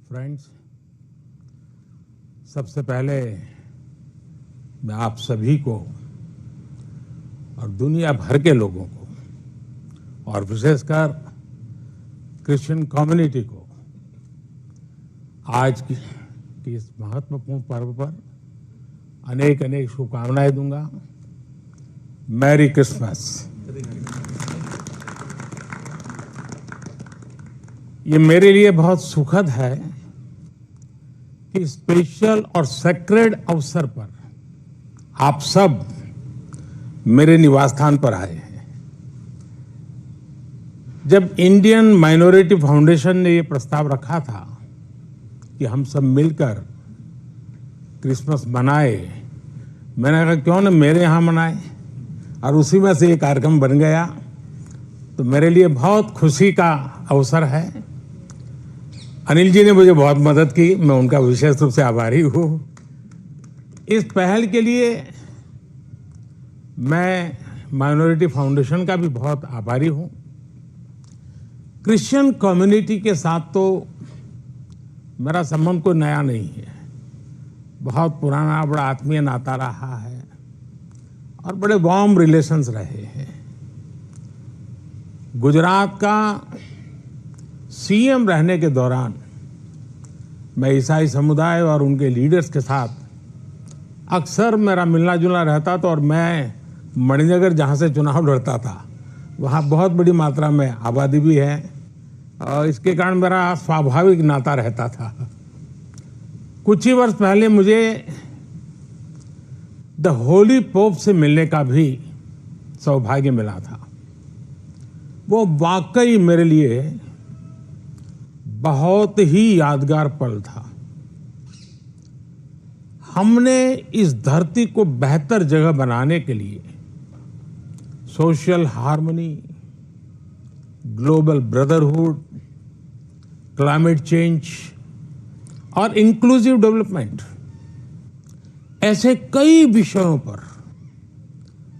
Friends, सबसे पहले मैं आप सभी को और दुनिया भर के लोगों को और विशेषकर क्रिश्चियन कम्युनिटी को आज की इस महत्वपूर्ण पर्व पर अनेक अनेक शुभकामनाएं दूंगा। Merry Christmas. ये मेरे लिए बहुत सुखद है कि स्पेशल और सेक्रेड अवसर पर आप सब मेरे निवास स्थान पर आए हैं। जब इंडियन माइनॉरिटी फाउंडेशन ने ये प्रस्ताव रखा था कि हम सब मिलकर क्रिसमस मनाए, मैंने कहा क्यों न मेरे यहाँ मनाए, और उसी में से ये कार्यक्रम बन गया। तो मेरे लिए बहुत खुशी का अवसर है। अनिल जी ने मुझे बहुत मदद की, मैं उनका विशेष रूप से आभारी हूँ। इस पहल के लिए मैं माइनॉरिटी फाउंडेशन का भी बहुत आभारी हूँ। क्रिश्चियन कम्युनिटी के साथ तो मेरा संबंध कोई नया नहीं है, बहुत पुराना बड़ा आत्मीय नाता रहा है और बड़े वार्म रिलेशंस रहे हैं। गुजरात का सीएम रहने के दौरान मैं ईसाई समुदाय और उनके लीडर्स के साथ अक्सर मेरा मिलना जुलना रहता था, और मैं मणिनगर जहाँ से चुनाव लड़ता था वहाँ बहुत बड़ी मात्रा में आबादी भी है, और इसके कारण मेरा स्वाभाविक नाता रहता था। कुछ ही वर्ष पहले मुझे द होली पोप से मिलने का भी सौभाग्य मिला था। वो वाकई मेरे लिए बहुत ही यादगार पल था। हमने इस धरती को बेहतर जगह बनाने के लिए social harmony, global brotherhood, climate change और इंक्लूसिव डेवलपमेंट, ऐसे कई विषयों पर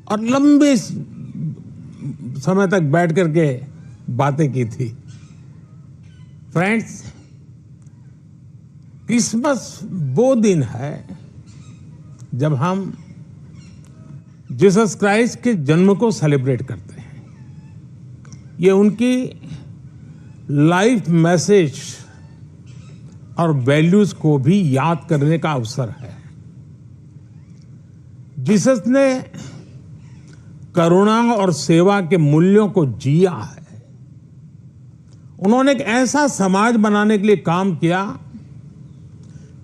और लंबे समय तक बैठ करके बातें की थी। फ्रेंड्स, क्रिसमस वो दिन है जब हम जीसस क्राइस्ट के जन्म को सेलिब्रेट करते हैं। ये उनकी लाइफ मैसेज और वैल्यूज को भी याद करने का अवसर है। जीसस ने करुणा और सेवा के मूल्यों को जिया है। उन्होंने एक ऐसा समाज बनाने के लिए काम किया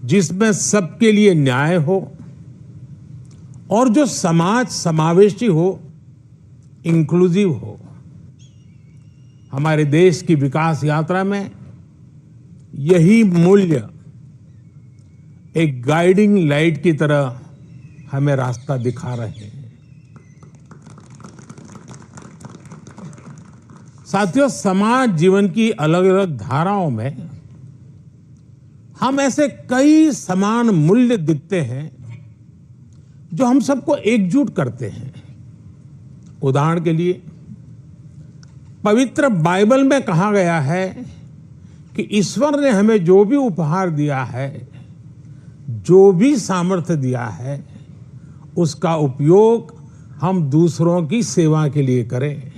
जिसमें सबके लिए न्याय हो और जो समाज समावेशी हो, इंक्लूसिव हो। हमारे देश की विकास यात्रा में यही मूल्य एक गाइडिंग लाइट की तरह हमें रास्ता दिखा रहे हैं। साथियों, समाज जीवन की अलग अलग धाराओं में हम ऐसे कई समान मूल्य दिखते हैं जो हम सबको एकजुट करते हैं। उदाहरण के लिए, पवित्र बाइबल में कहा गया है कि ईश्वर ने हमें जो भी उपहार दिया है, जो भी सामर्थ्य दिया है, उसका उपयोग हम दूसरों की सेवा के लिए करें।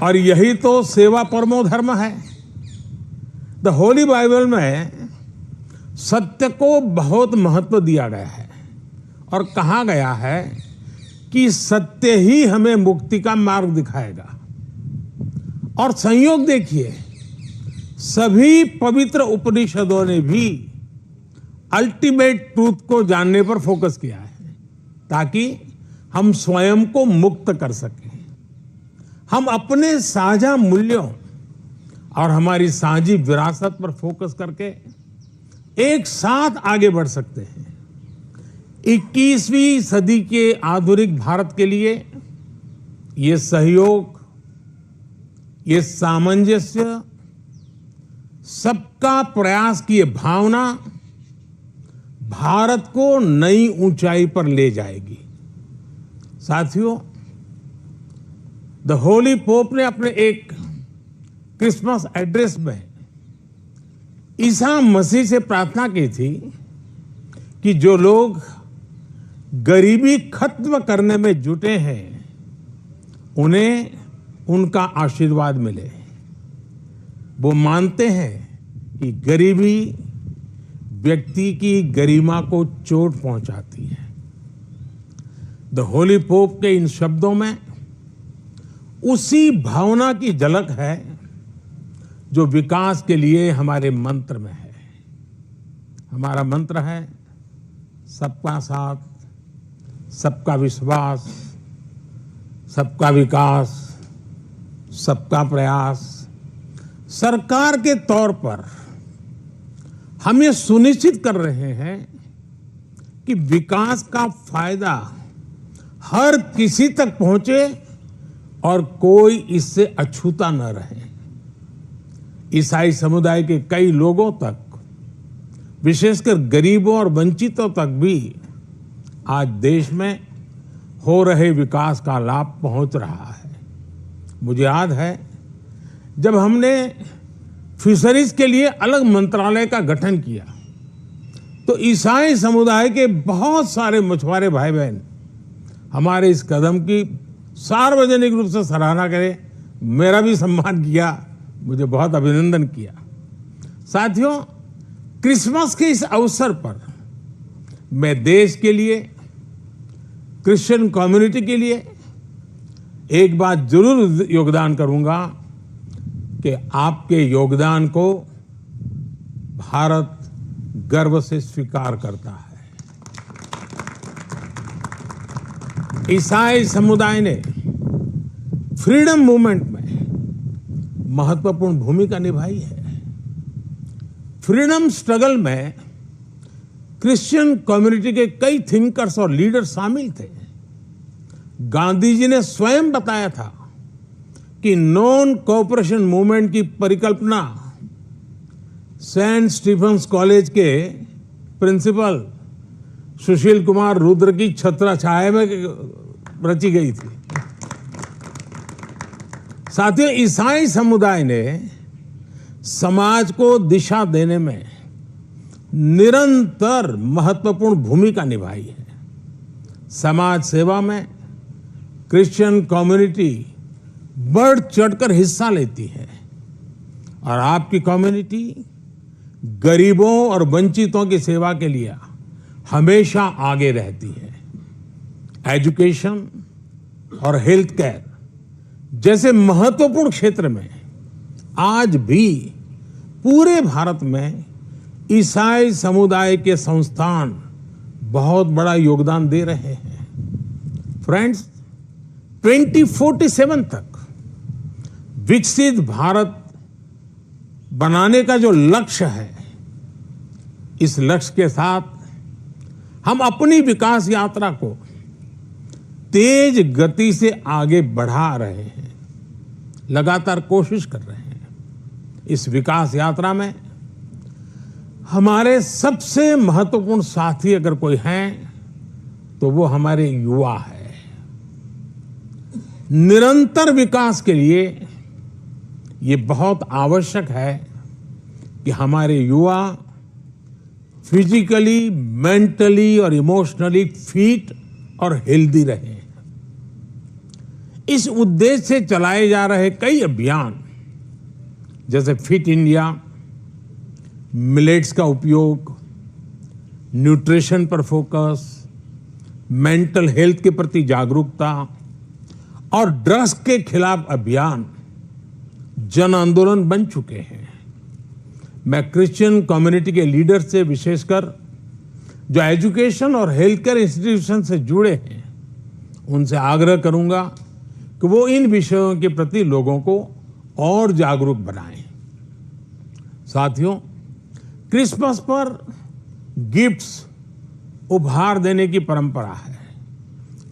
और यही तो सेवा परमो धर्म है। द होली बाइबल में सत्य को बहुत महत्व दिया गया है और कहा गया है कि सत्य ही हमें मुक्ति का मार्ग दिखाएगा। और संयोग देखिए, सभी पवित्र उपनिषदों ने भी अल्टीमेट ट्रूथ को जानने पर फोकस किया है ताकि हम स्वयं को मुक्त कर सकें। हम अपने साझा मूल्यों और हमारी साझी विरासत पर फोकस करके एक साथ आगे बढ़ सकते हैं। 21वीं सदी के आधुनिक भारत के लिए ये सहयोग, ये सामंजस्य, सबका प्रयास की ये भावना भारत को नई ऊंचाई पर ले जाएगी। साथियों, द होली पोप ने अपने एक क्रिसमस एड्रेस में ईसा मसीह से प्रार्थना की थी कि जो लोग गरीबी खत्म करने में जुटे हैं उन्हें उनका आशीर्वाद मिले। वो मानते हैं कि गरीबी व्यक्ति की गरिमा को चोट पहुंचाती है। द होली पोप के इन शब्दों में उसी भावना की झलक है जो विकास के लिए हमारे मंत्र में है। हमारा मंत्र है सबका साथ, सबका विश्वास, सबका विकास, सबका प्रयास। सरकार के तौर पर हम ये सुनिश्चित कर रहे हैं कि विकास का फायदा हर किसी तक पहुंचे और कोई इससे अछूता न रहे। ईसाई समुदाय के कई लोगों तक, विशेषकर गरीबों और वंचितों तक भी आज देश में हो रहे विकास का लाभ पहुंच रहा है। मुझे याद है जब हमने फिशरीज के लिए अलग मंत्रालय का गठन किया तो ईसाई समुदाय के बहुत सारे मछुआरे भाई बहन हमारे इस कदम की सार्वजनिक रूप से सराहना करें, मेरा भी सम्मान किया, मुझे बहुत अभिनंदन किया। साथियों, क्रिसमस के इस अवसर पर मैं देश के लिए, क्रिश्चियन कम्युनिटी के लिए एक बात जरूर योगदान करूंगा कि आपके योगदान को भारत गर्व से स्वीकार करता है। ईसाई समुदाय ने फ्रीडम मूवमेंट में महत्वपूर्ण भूमिका निभाई है। फ्रीडम स्ट्रगल में क्रिश्चियन कम्युनिटी के कई थिंकर्स और लीडर शामिल थे। गांधी जी ने स्वयं बताया था कि नॉन कोऑपरेशन मूवमेंट की परिकल्पना सेंट स्टीफेंस कॉलेज के प्रिंसिपल सुशील कुमार रुद्र की छत्रछाया में रची गई थी। साथियों, ईसाई समुदाय ने समाज को दिशा देने में निरंतर महत्वपूर्ण भूमिका निभाई है। समाज सेवा में क्रिश्चियन कम्युनिटी बढ़ चढ़कर हिस्सा लेती है और आपकी कम्युनिटी गरीबों और वंचितों की सेवा के लिए हमेशा आगे रहती है। एजुकेशन और हेल्थ केयर जैसे महत्वपूर्ण क्षेत्र में आज भी पूरे भारत में ईसाई समुदाय के संस्थान बहुत बड़ा योगदान दे रहे हैं। फ्रेंड्स, 2047 तक विकसित भारत बनाने का जो लक्ष्य है, इस लक्ष्य के साथ हम अपनी विकास यात्रा को तेज गति से आगे बढ़ा रहे हैं, लगातार कोशिश कर रहे हैं। इस विकास यात्रा में हमारे सबसे महत्वपूर्ण साथी अगर कोई हैं तो वो हमारे युवा है। निरंतर विकास के लिए ये बहुत आवश्यक है कि हमारे युवा फिजिकली, मेंटली और इमोशनली फिट और हेल्दी रहें। इस उद्देश्य से चलाए जा रहे कई अभियान जैसे फिट इंडिया, मिलेट्स का उपयोग, न्यूट्रिशन पर फोकस, मेंटल हेल्थ के प्रति जागरूकता और ड्रग्स के खिलाफ अभियान जन आंदोलन बन चुके हैं। मैं क्रिश्चियन कम्युनिटी के लीडर से, विशेषकर जो एजुकेशन और हेल्थ केयर इंस्टीट्यूशन से जुड़े हैं, उनसे आग्रह करूंगा कि वो इन विषयों के प्रति लोगों को और जागरूक बनाएं। साथियों, क्रिसमस पर गिफ्ट्स उपहार देने की परंपरा है।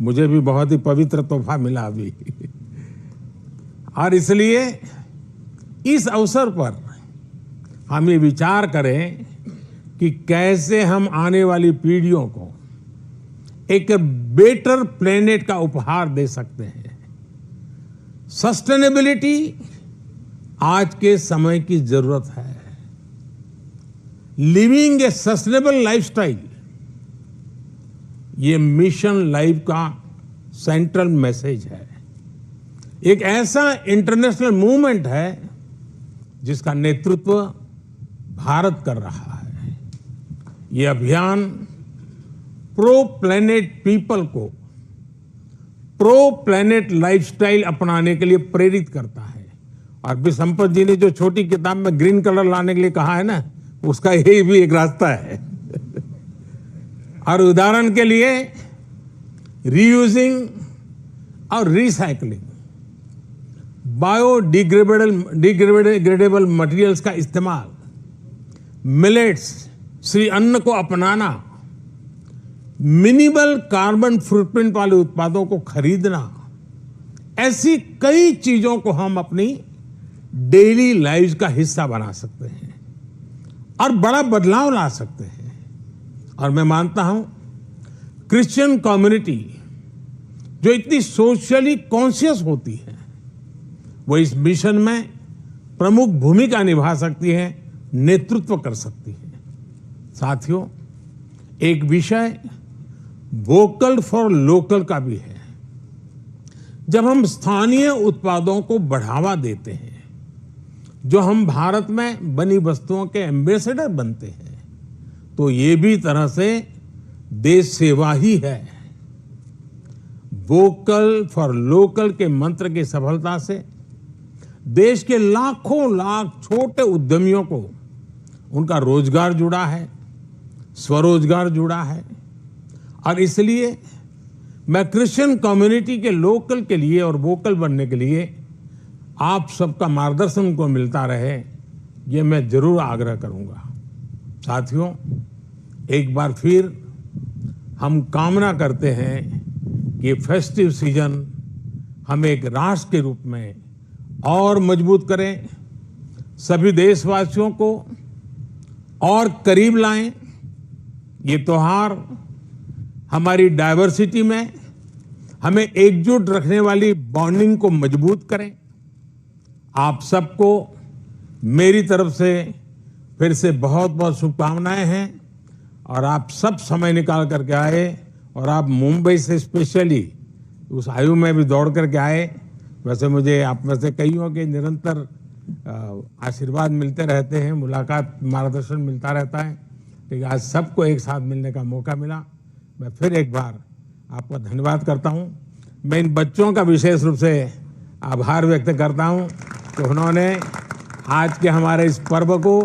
मुझे भी बहुत ही पवित्र तोहफा मिला अभी और इसलिए इस अवसर पर हम ये विचार करें कि कैसे हम आने वाली पीढ़ियों को एक बेटर प्लेनेट का उपहार दे सकते हैं। सस्टेनेबिलिटी आज के समय की जरूरत है। लिविंग ए सस्टेनेबल लाइफस्टाइल, ये मिशन लाइफ का सेंट्रल मैसेज है। एक ऐसा इंटरनेशनल मूवमेंट है जिसका नेतृत्व भारत कर रहा है। ये अभियान प्रो प्लेनेट पीपल को प्रो प्लेनेट लाइफस्टाइल अपनाने के लिए प्रेरित करता है। और भी संपत जी ने जो छोटी किताब में ग्रीन कलर लाने के लिए कहा है ना, उसका यही भी एक रास्ता है। और उदाहरण के लिए रीयूजिंग और रिसाइकलिंग, बायोडिग्रेडेबल मटेरियल्स का इस्तेमाल, मिलेट्स श्री अन्न को अपनाना, मिनिमल कार्बन फुटप्रिंट वाले उत्पादों को खरीदना, ऐसी कई चीजों को हम अपनी डेली लाइफ का हिस्सा बना सकते हैं और बड़ा बदलाव ला सकते हैं। और मैं मानता हूं क्रिश्चियन कम्युनिटी जो इतनी सोशली कॉन्शियस होती है, वो इस मिशन में प्रमुख भूमिका निभा सकती है, नेतृत्व कर सकती है। साथियों, एक विषय वोकल फॉर लोकल का भी है। जब हम स्थानीय उत्पादों को बढ़ावा देते हैं, जो हम भारत में बनी वस्तुओं के एम्बेसडर बनते हैं, तो ये भी तरह से देश सेवा ही है। वोकल फॉर लोकल के मंत्र की सफलता से देश के लाखों लाख छोटे उद्यमियों को उनका रोजगार जुड़ा है, स्वरोजगार जुड़ा है। और इसलिए मैं क्रिश्चियन कम्युनिटी के लोकल के लिए और वोकल बनने के लिए आप सबका मार्गदर्शन उनको मिलता रहे, ये मैं जरूर आग्रह करूंगा। साथियों, एक बार फिर हम कामना करते हैं कि फेस्टिव सीजन हम एक राष्ट्र के रूप में और मजबूत करें, सभी देशवासियों को और करीब लाएं। ये त्योहार हमारी डाइवर्सिटी में हमें एकजुट रखने वाली बॉन्डिंग को मजबूत करें। आप सबको मेरी तरफ से फिर से बहुत बहुत शुभकामनाएं हैं। और आप सब समय निकाल करके आए, और आप मुंबई से स्पेशली उस आयु में भी दौड़ करके आए। वैसे मुझे आप में से कईयों के निरंतर आशीर्वाद मिलते रहते हैं, मुलाकात, मार्गदर्शन मिलता रहता है, लेकिन आज सबको एक साथ मिलने का मौका मिला। मैं फिर एक बार आपका धन्यवाद करता हूं। मैं इन बच्चों का विशेष रूप से आभार व्यक्त करता हूं कि उन्होंने आज के हमारे इस पर्व को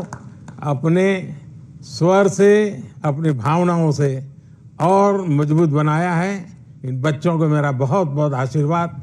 अपने स्वर से, अपनी भावनाओं से और मजबूत बनाया है। इन बच्चों को मेरा बहुत बहुत आशीर्वाद।